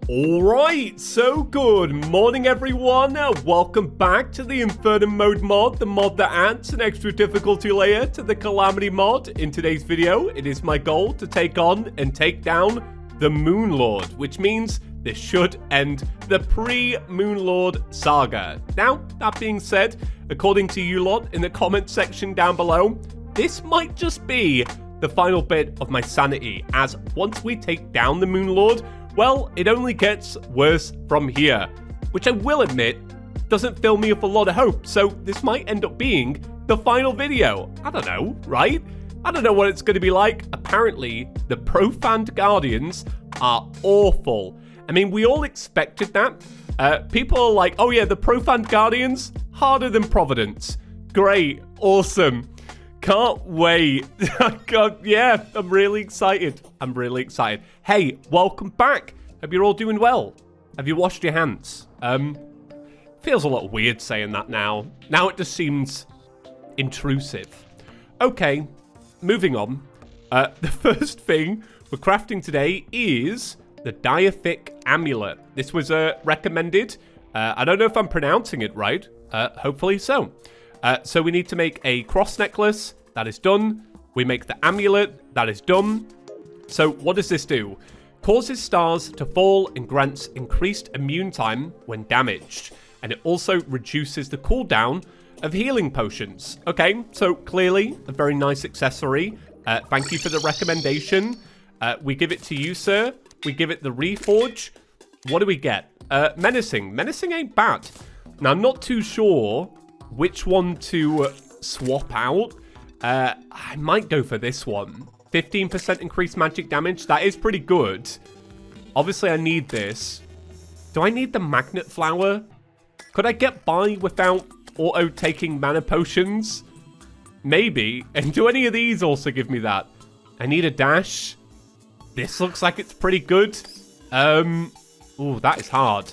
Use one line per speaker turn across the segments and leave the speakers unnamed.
Alright, so good morning everyone, welcome back to the Infernum mode mod, the mod that adds an extra difficulty layer to the Calamity mod. In today's video, it is my goal to take on and take down the Moon Lord, which means this should end the pre-Moon Lord saga. Now, that being said, according to you lot in the comment section down below, this might just be the final bit of my sanity, as once we take down the Moon Lord, well, it only gets worse from here, which I will admit doesn't fill me with a lot of hope, so this might end up being the final video. I don't know, right? I don't know what it's going to be like. Apparently, the Profane Guardians are awful. I mean, we all expected that. People are like, oh yeah, the Profane Guardians, harder than Providence. Great, awesome. Can't wait. God, yeah, I'm really excited. Hey, welcome back. Hope you're all doing well. Have you washed your hands? Feels a little weird saying that now. Now it just seems intrusive. Okay, moving on. The first thing we're crafting today is the Diathic Amulet. This was recommended. I don't know if I'm pronouncing it right. Hopefully so. So we need to make a cross necklace. That is done. We make the amulet. That is done. So what does this do? Causes stars to fall and grants increased immune time when damaged. And it also reduces the cooldown of healing potions. Okay, so clearly a very nice accessory. Thank you for the recommendation. We give it to you, sir. We give it the Reforge. What do we get? Menacing. Menacing ain't bad. Now, I'm not too sure which one to swap out. I might go for this one. 15% increased magic damage. That is pretty good. Obviously, I need this. Do I need the magnet flower? Could I get by without auto-taking mana potions? Maybe. And do any of these also give me that? I need a dash. This looks like it's pretty good. Ooh, that is hard.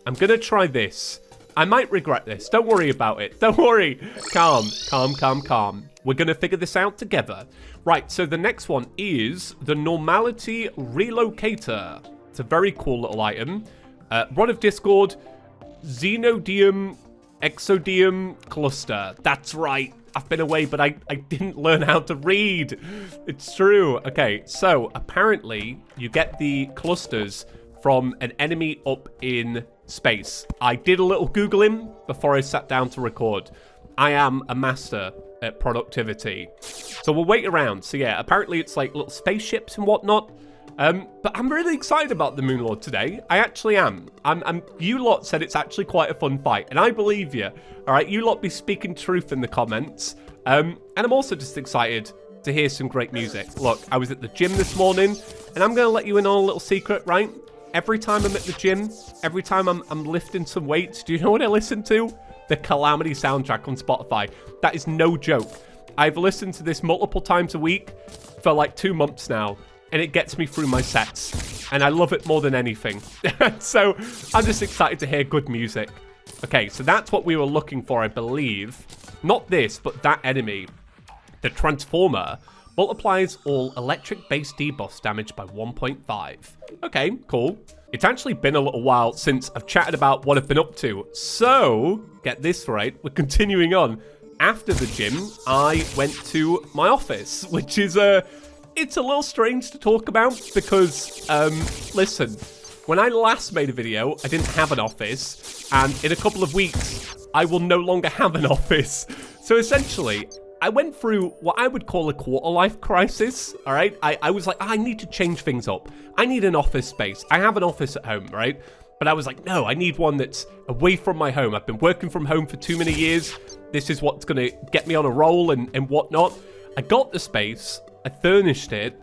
I'm going to try this. I might regret this. Don't worry about it. Don't worry. Calm. We're going to figure this out together. Right, so the next one is the Normality Relocator. It's a very cool little item. Rod of Discord, Xenodium, Exodium Cluster. That's right. I've been away, but I didn't learn how to read. It's true. Okay, so apparently you get the clusters from an enemy up in space. I did a little Googling before I sat down to record. I am a master at productivity. So we'll wait around. So yeah, apparently it's like little spaceships and whatnot. But I'm really excited about the Moon Lord today. I actually am. You lot said it's actually quite a fun fight, and I believe you. All right, you lot be speaking truth in the comments. And I'm also just excited to hear some great music. Look, I was at the gym this morning, and I'm going to let you in on a little secret, right? Every time I'm at the gym, every time I'm lifting some weights, do you know what I listen to? The Calamity soundtrack on Spotify. That is no joke. I've listened to this multiple times a week for like 2 months now, and it gets me through my sets. And I love it more than anything. So I'm just excited to hear good music. Okay, so that's what we were looking for, I believe. Not this, but that enemy. The Transformer multiplies all electric-based debuffs damage by 1.5. Okay, cool. It's actually been a little while since I've chatted about what I've been up to. So, get this right, we're continuing on. After the gym, I went to my office, which is it's a little strange to talk about because, listen, when I last made a video, I didn't have an office, and in a couple of weeks, I will no longer have an office. So essentially, I went through what I would call a quarter-life crisis, all right? I was like, I need to change things up. I need an office space. I have an office at home, right? But I was like, no, I need one that's away from my home. I've been working from home for too many years. This is what's going to get me on a roll and whatnot. I got the space, I furnished it,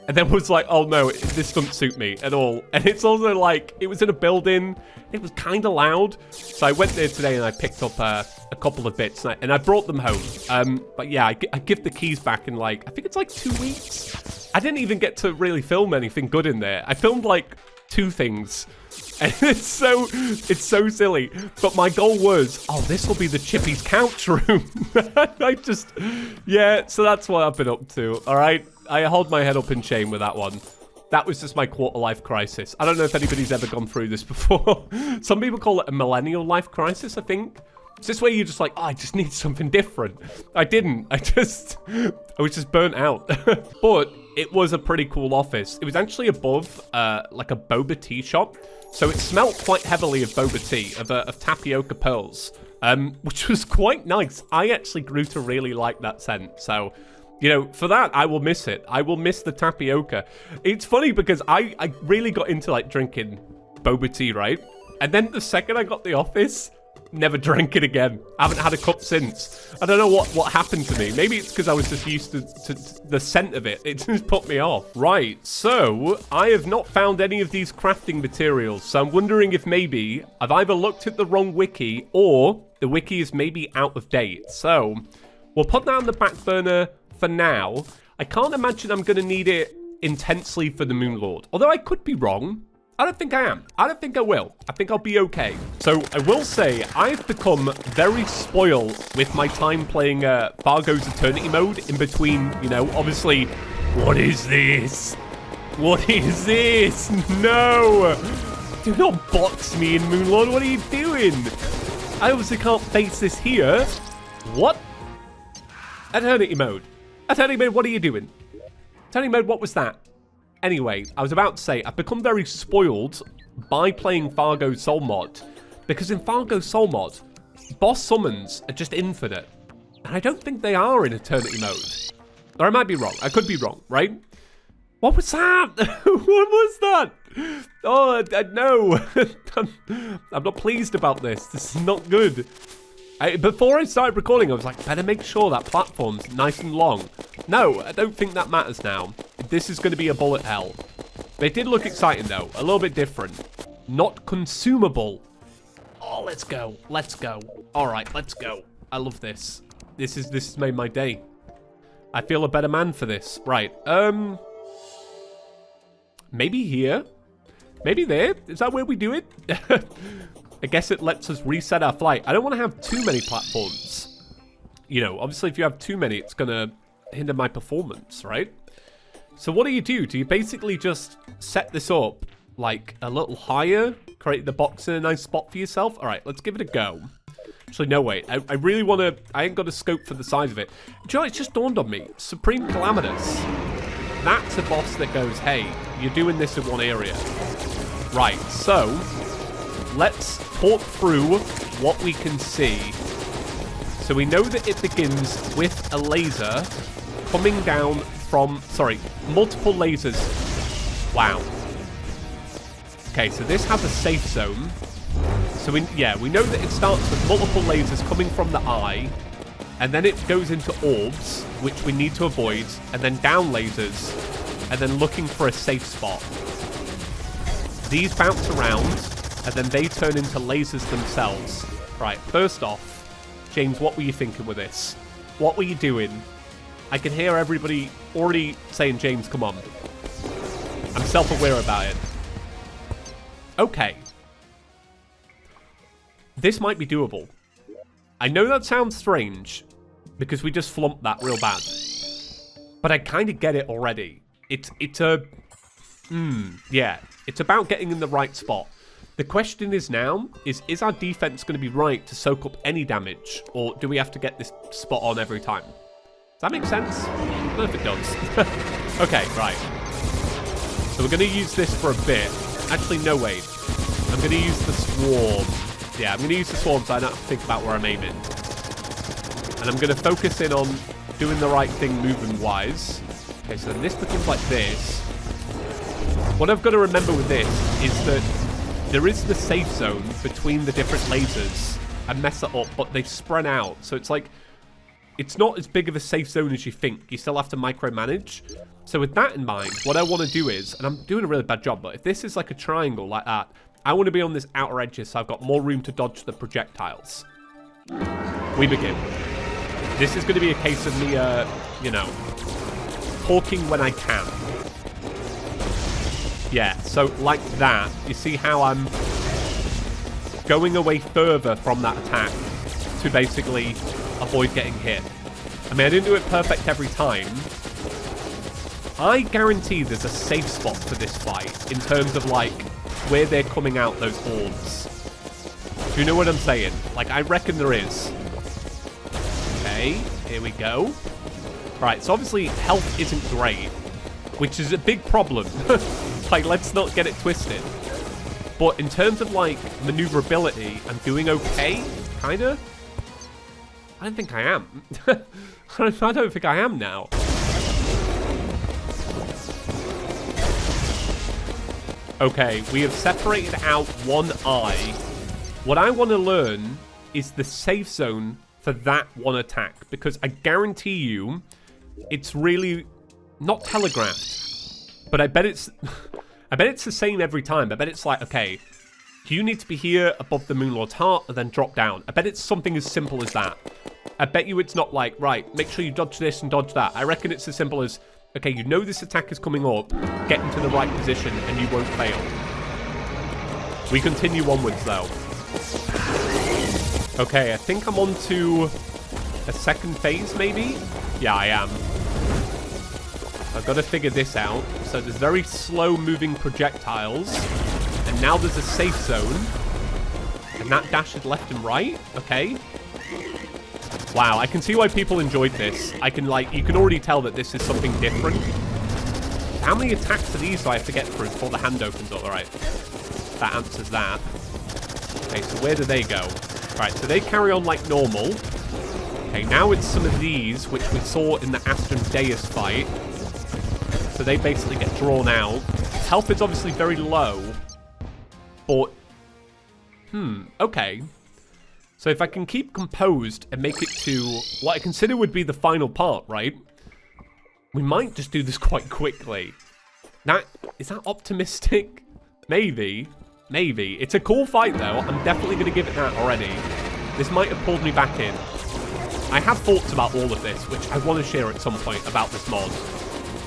and then was like, oh no, this doesn't suit me at all. And it's also like, it was in a building, it was kind of loud. So I went there today and I picked up a couple of bits and I brought them home. But yeah, I give the keys back in like, I think it's like 2 weeks. I didn't even get to really film anything good in there. I filmed like 2 things. And it's so silly. But my goal was, oh, this will be the ChippysCouch room. Yeah, so that's what I've been up to. All right. I hold my head up in shame with that one. That was just my quarter life crisis. I don't know if anybody's ever gone through this before. Some people call it a millennial life crisis, I think. It's this way you're just like, oh, I just need something different. I didn't. I was just burnt out. But it was a pretty cool office. It was actually above like a boba tea shop. So it smelled quite heavily of boba tea, of tapioca pearls, which was quite nice. I actually grew to really like that scent. So, you know, for that, I will miss it. I will miss the tapioca. It's funny because I really got into like drinking boba tea, right? And then the second I got the office, never drank it again. I haven't had a cup since. I don't know what happened to me. Maybe it's because I was just used to the scent of it. It just put me off. Right, so I have not found any of these crafting materials. So I'm wondering if maybe I've either looked at the wrong wiki or the wiki is maybe out of date. So we'll put that on the back burner for now. I can't imagine I'm going to need it intensely for the Moonlord. Although I could be wrong. I don't think I am. I don't think I will. I think I'll be okay. So I will say I've become very spoiled with my time playing Fargo's Eternity mode in between, you know, obviously, what is this? What is this? No! Do not box me in Moonlord. What are you doing? I obviously can't face this here. What? Eternity mode. Eternity mode, what are you doing? Eternity mode, what was that? Anyway, I was about to say, I've become very spoiled by playing Fargo Soul Mod, because in Fargo Soul Mod, boss summons are just infinite, and I don't think they are in Eternity mode. Or I might be wrong. I could be wrong, right? What was that? What was that? Oh, no. I'm not pleased about this. This is not good. Before I started recording, I was like, better make sure that platform's nice and long. No, I don't think that matters now. This is going to be a bullet hell. They did look exciting, though. A little bit different. Not consumable. Oh, let's go. Let's go. All right, let's go. I love this. This has made my day. I feel a better man for this. Right. Maybe here. Maybe there. Is that where we do it? I guess it lets us reset our flight. I don't want to have too many platforms. You know, obviously if you have too many, it's going to hinder my performance, right? So what do? Do you basically just set this up like a little higher? Create the box in a nice spot for yourself? All right, let's give it a go. Actually, no, wait. I really want to... I ain't got a scope for the size of it. Do you know, it's just dawned on me. Supreme Calamitous. That's a boss that goes, hey, you're doing this in one area. Right, so... let's talk through what we can see. So we know that it begins with a laser coming down from... sorry, multiple lasers. Wow. Okay, so this has a safe zone. So we know that it starts with multiple lasers coming from the eye, and then it goes into orbs, which we need to avoid, and then down lasers, and then looking for a safe spot. These bounce around, and then they turn into lasers themselves. Right, first off, James, what were you thinking with this? What were you doing? I can hear everybody already saying, James, come on. I'm self-aware about it. Okay. This might be doable. I know that sounds strange, because we just flumped that real bad. But I kind of get it already. It's about getting in the right spot. The question is now, is our defense going to be right to soak up any damage? Or do we have to get this spot on every time? Does that make sense? I don't know if it does. Okay, right. So we're going to use this for a bit. Actually, no, wait. I'm going to use the swarm. Yeah, I'm going to use the swarm so I don't have to think about where I'm aiming. And I'm going to focus in on doing the right thing movement-wise. Okay, so then this becomes like this. What I've got to remember with this is that there is the safe zone between the different lasers. I mess it up, but they spread out. So it's like, it's not as big of a safe zone as you think. You still have to micromanage. So with that in mind, what I want to do is, and I'm doing a really bad job, but if this is like a triangle like that, I want to be on this outer edges so I've got more room to dodge the projectiles. We begin. This is going to be a case of me, you know, talking when I can. Yeah, so like that, you see how I'm going away further from that attack to basically avoid getting hit. I mean, I didn't do it perfect every time, I guarantee there's a safe spot for this fight in terms of, like, where they're coming out, those orbs. Do you know what I'm saying? Like, I reckon there is. Okay, here we go. Right, so obviously health isn't great, which is a big problem. Like, let's not get it twisted. But in terms of, like, maneuverability, I'm doing okay, kind of. I don't think I am. I don't think I am now. Okay, we have separated out one eye. What I want to learn is the safe zone for that one attack, because I guarantee you it's really not telegraphed, but I bet it's I bet it's the same every time. I bet it's like, okay, you need to be here above the Moonlord's heart and then drop down. I bet it's something as simple as that. I bet you it's not like, right, make sure you dodge this and dodge that. I reckon it's as simple as, okay, you know this attack is coming up, get into the right position and you won't fail. We continue onwards though. Okay, I think I'm on to a second phase maybe? Yeah, I am. I've got to figure this out. So there's very slow moving projectiles. And now there's a safe zone. And that dashes left and right. Okay. Wow, I can see why people enjoyed this. I can, like, you can already tell that this is something different. How many attacks are these do I have to get through before the hand opens up? All right. That answers that. Okay, so where do they go? Right, so they carry on like normal. Okay, now it's some of these, which we saw in the Aston Deus fight. So they basically get drawn out. Health is obviously very low. But, okay. So if I can keep composed and make it to what I consider would be the final part, right? We might just do this quite quickly. Now, is that optimistic? Maybe. Maybe. It's a cool fight, though. I'm definitely going to give it that already. This might have pulled me back in. I have thoughts about all of this, which I want to share at some point about this mod.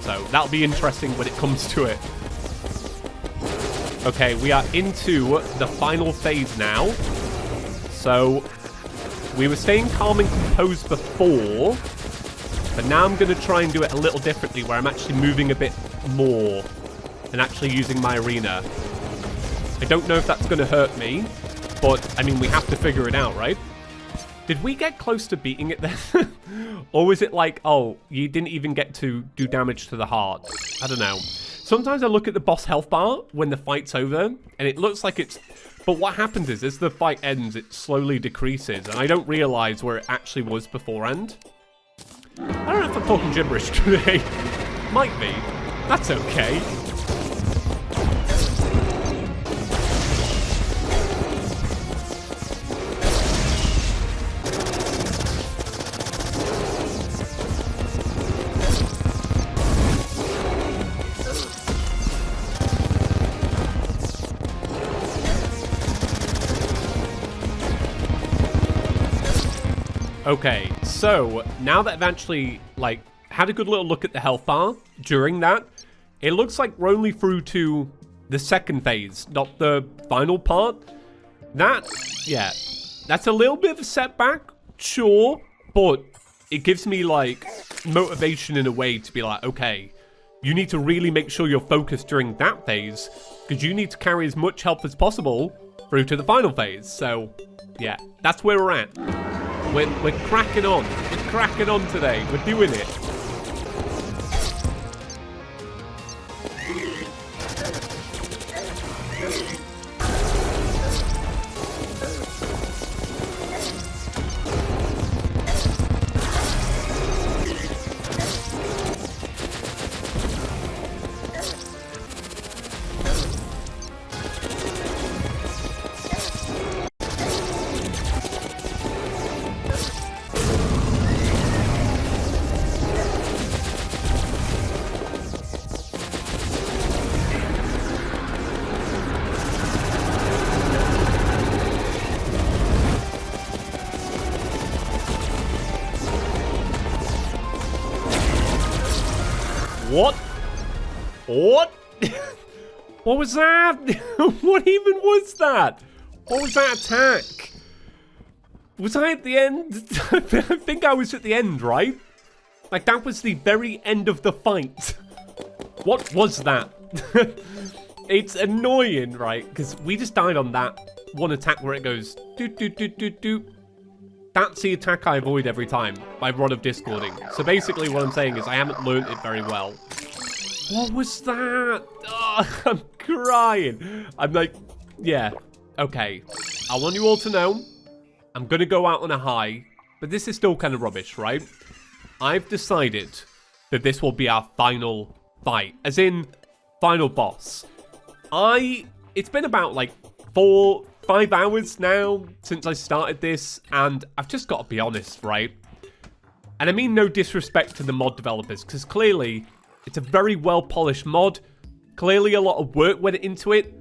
So that'll be interesting when it comes to it. Okay, we are into the final phase now. So we were staying calm and composed before, but now I'm going to try and do it a little differently, where I'm actually moving a bit more and actually using my arena. I don't know if that's going to hurt me, but, I mean, we have to figure it out, right? Did we get close to beating it then? Or was it like, oh, you didn't even get to do damage to the heart? I don't know. Sometimes I look at the boss health bar when the fight's over, and it looks like it's... But what happens is, as the fight ends, it slowly decreases, and I don't realize where it actually was beforehand. I don't know if I'm talking gibberish today. Might be. That's okay. Okay, so now that I've actually, like, had a good little look at the health bar during that, it looks like we're only through to the second phase, not the final part. That, yeah, that's a little bit of a setback, sure, but it gives me, like, motivation in a way to be like, okay, you need to really make sure you're focused during that phase, because you need to carry as much health as possible through to the final phase. So, yeah, that's where we're at. We're cracking on. We're cracking on today. We're doing it. What? What? What was that? What even was that? What was that attack? Was I at the end? I think I was at the end, right? Like, that was the very end of the fight. What was that? It's annoying, right? Because we just died on that one attack where it goes doot, doot, doot, doot, doot. That's the attack I avoid every time by Rod of Discording. So basically what I'm saying is I haven't learned it very well. What was that? Oh, I'm crying. I'm like, yeah, okay. I want you all to know I'm going to go out on a high, but this is still kind of rubbish, right? I've decided that this will be our final fight, as in final boss. It's been about like 4-5 hours now since I started this, and I've just got to be honest, right? And I mean no disrespect to the mod developers, because clearly it's a very well-polished mod. Clearly a lot of work went into it,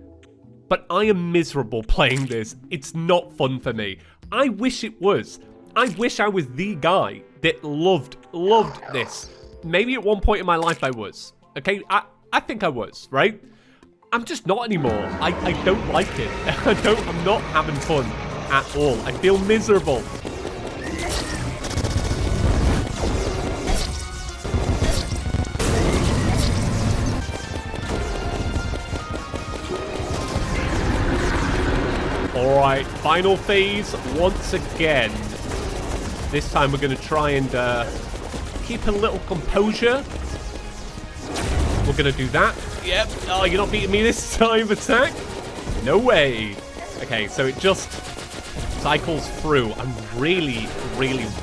but I am miserable playing this. It's not fun for me. I wish it was. I wish I was the guy that loved this. Maybe at one point in my life I was. Okay, I think I was, right? I'm just not anymore. I don't like it. I'm not having fun at all. I feel miserable. All right, final phase once again. This time we're going to try and keep a little composure. We're going to do that. Yep. Oh, you're not beating me this time, attack? No way. Okay, so it just cycles through. I'm really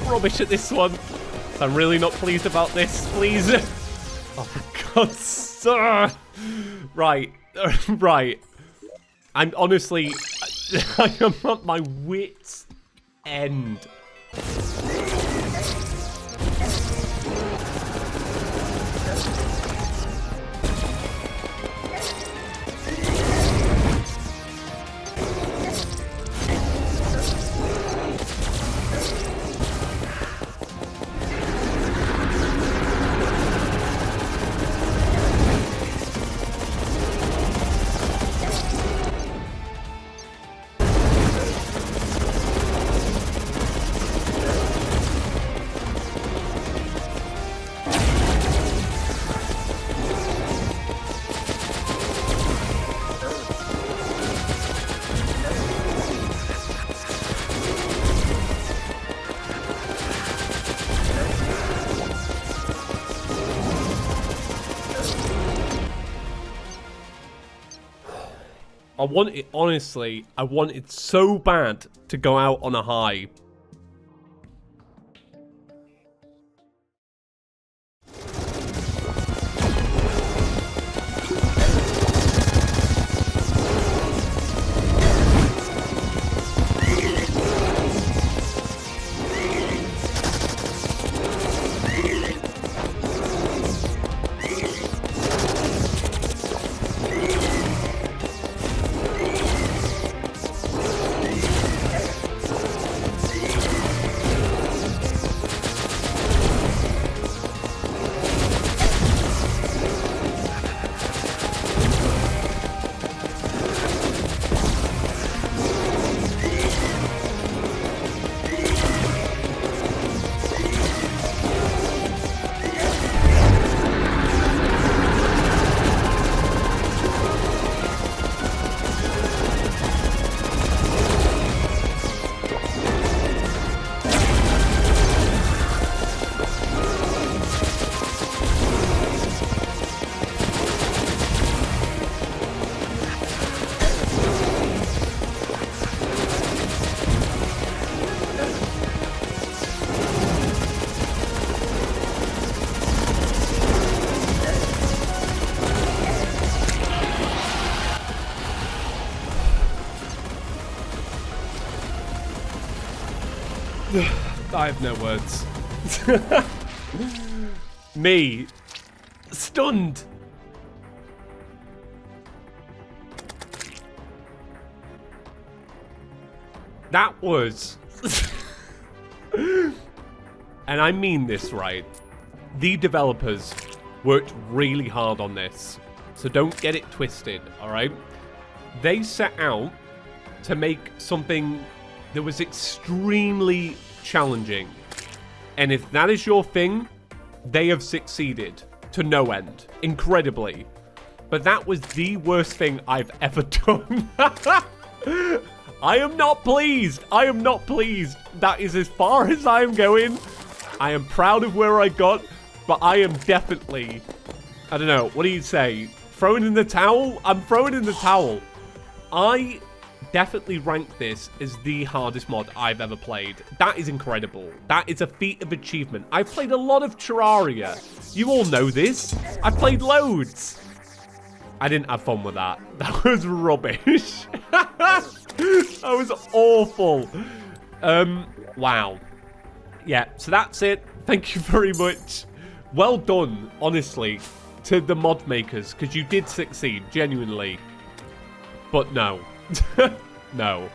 rubbish at this one. So I'm really not pleased about this. Please. Oh, for God's sake. Right. Right. I'm honestly... I am at my wit's end. I want it, honestly, I want it so bad to go out on a high. I have no words. Me. Stunned. That was... And I mean this, right? The developers worked really hard on this. So don't get it twisted, alright? They set out to make something that was extremely challenging. And if that is your thing, they have succeeded. to no end. Incredibly. But that was the worst thing I've ever done. I am not pleased. I am not pleased. That is as far as I am going. I am proud of where I got, but I am definitely, I don't know, what do you say? Throwing in the towel? I'm throwing in the towel. I definitely rank this as the hardest mod I've ever played. That is incredible. That is a feat of achievement. I've played a lot of Terraria. You all know this. I've played loads. I didn't have fun with that. That was rubbish. That was awful. Wow. Yeah, so that's it. Thank you very much. Well done, honestly, to the mod makers, because you did succeed, genuinely. But no. No.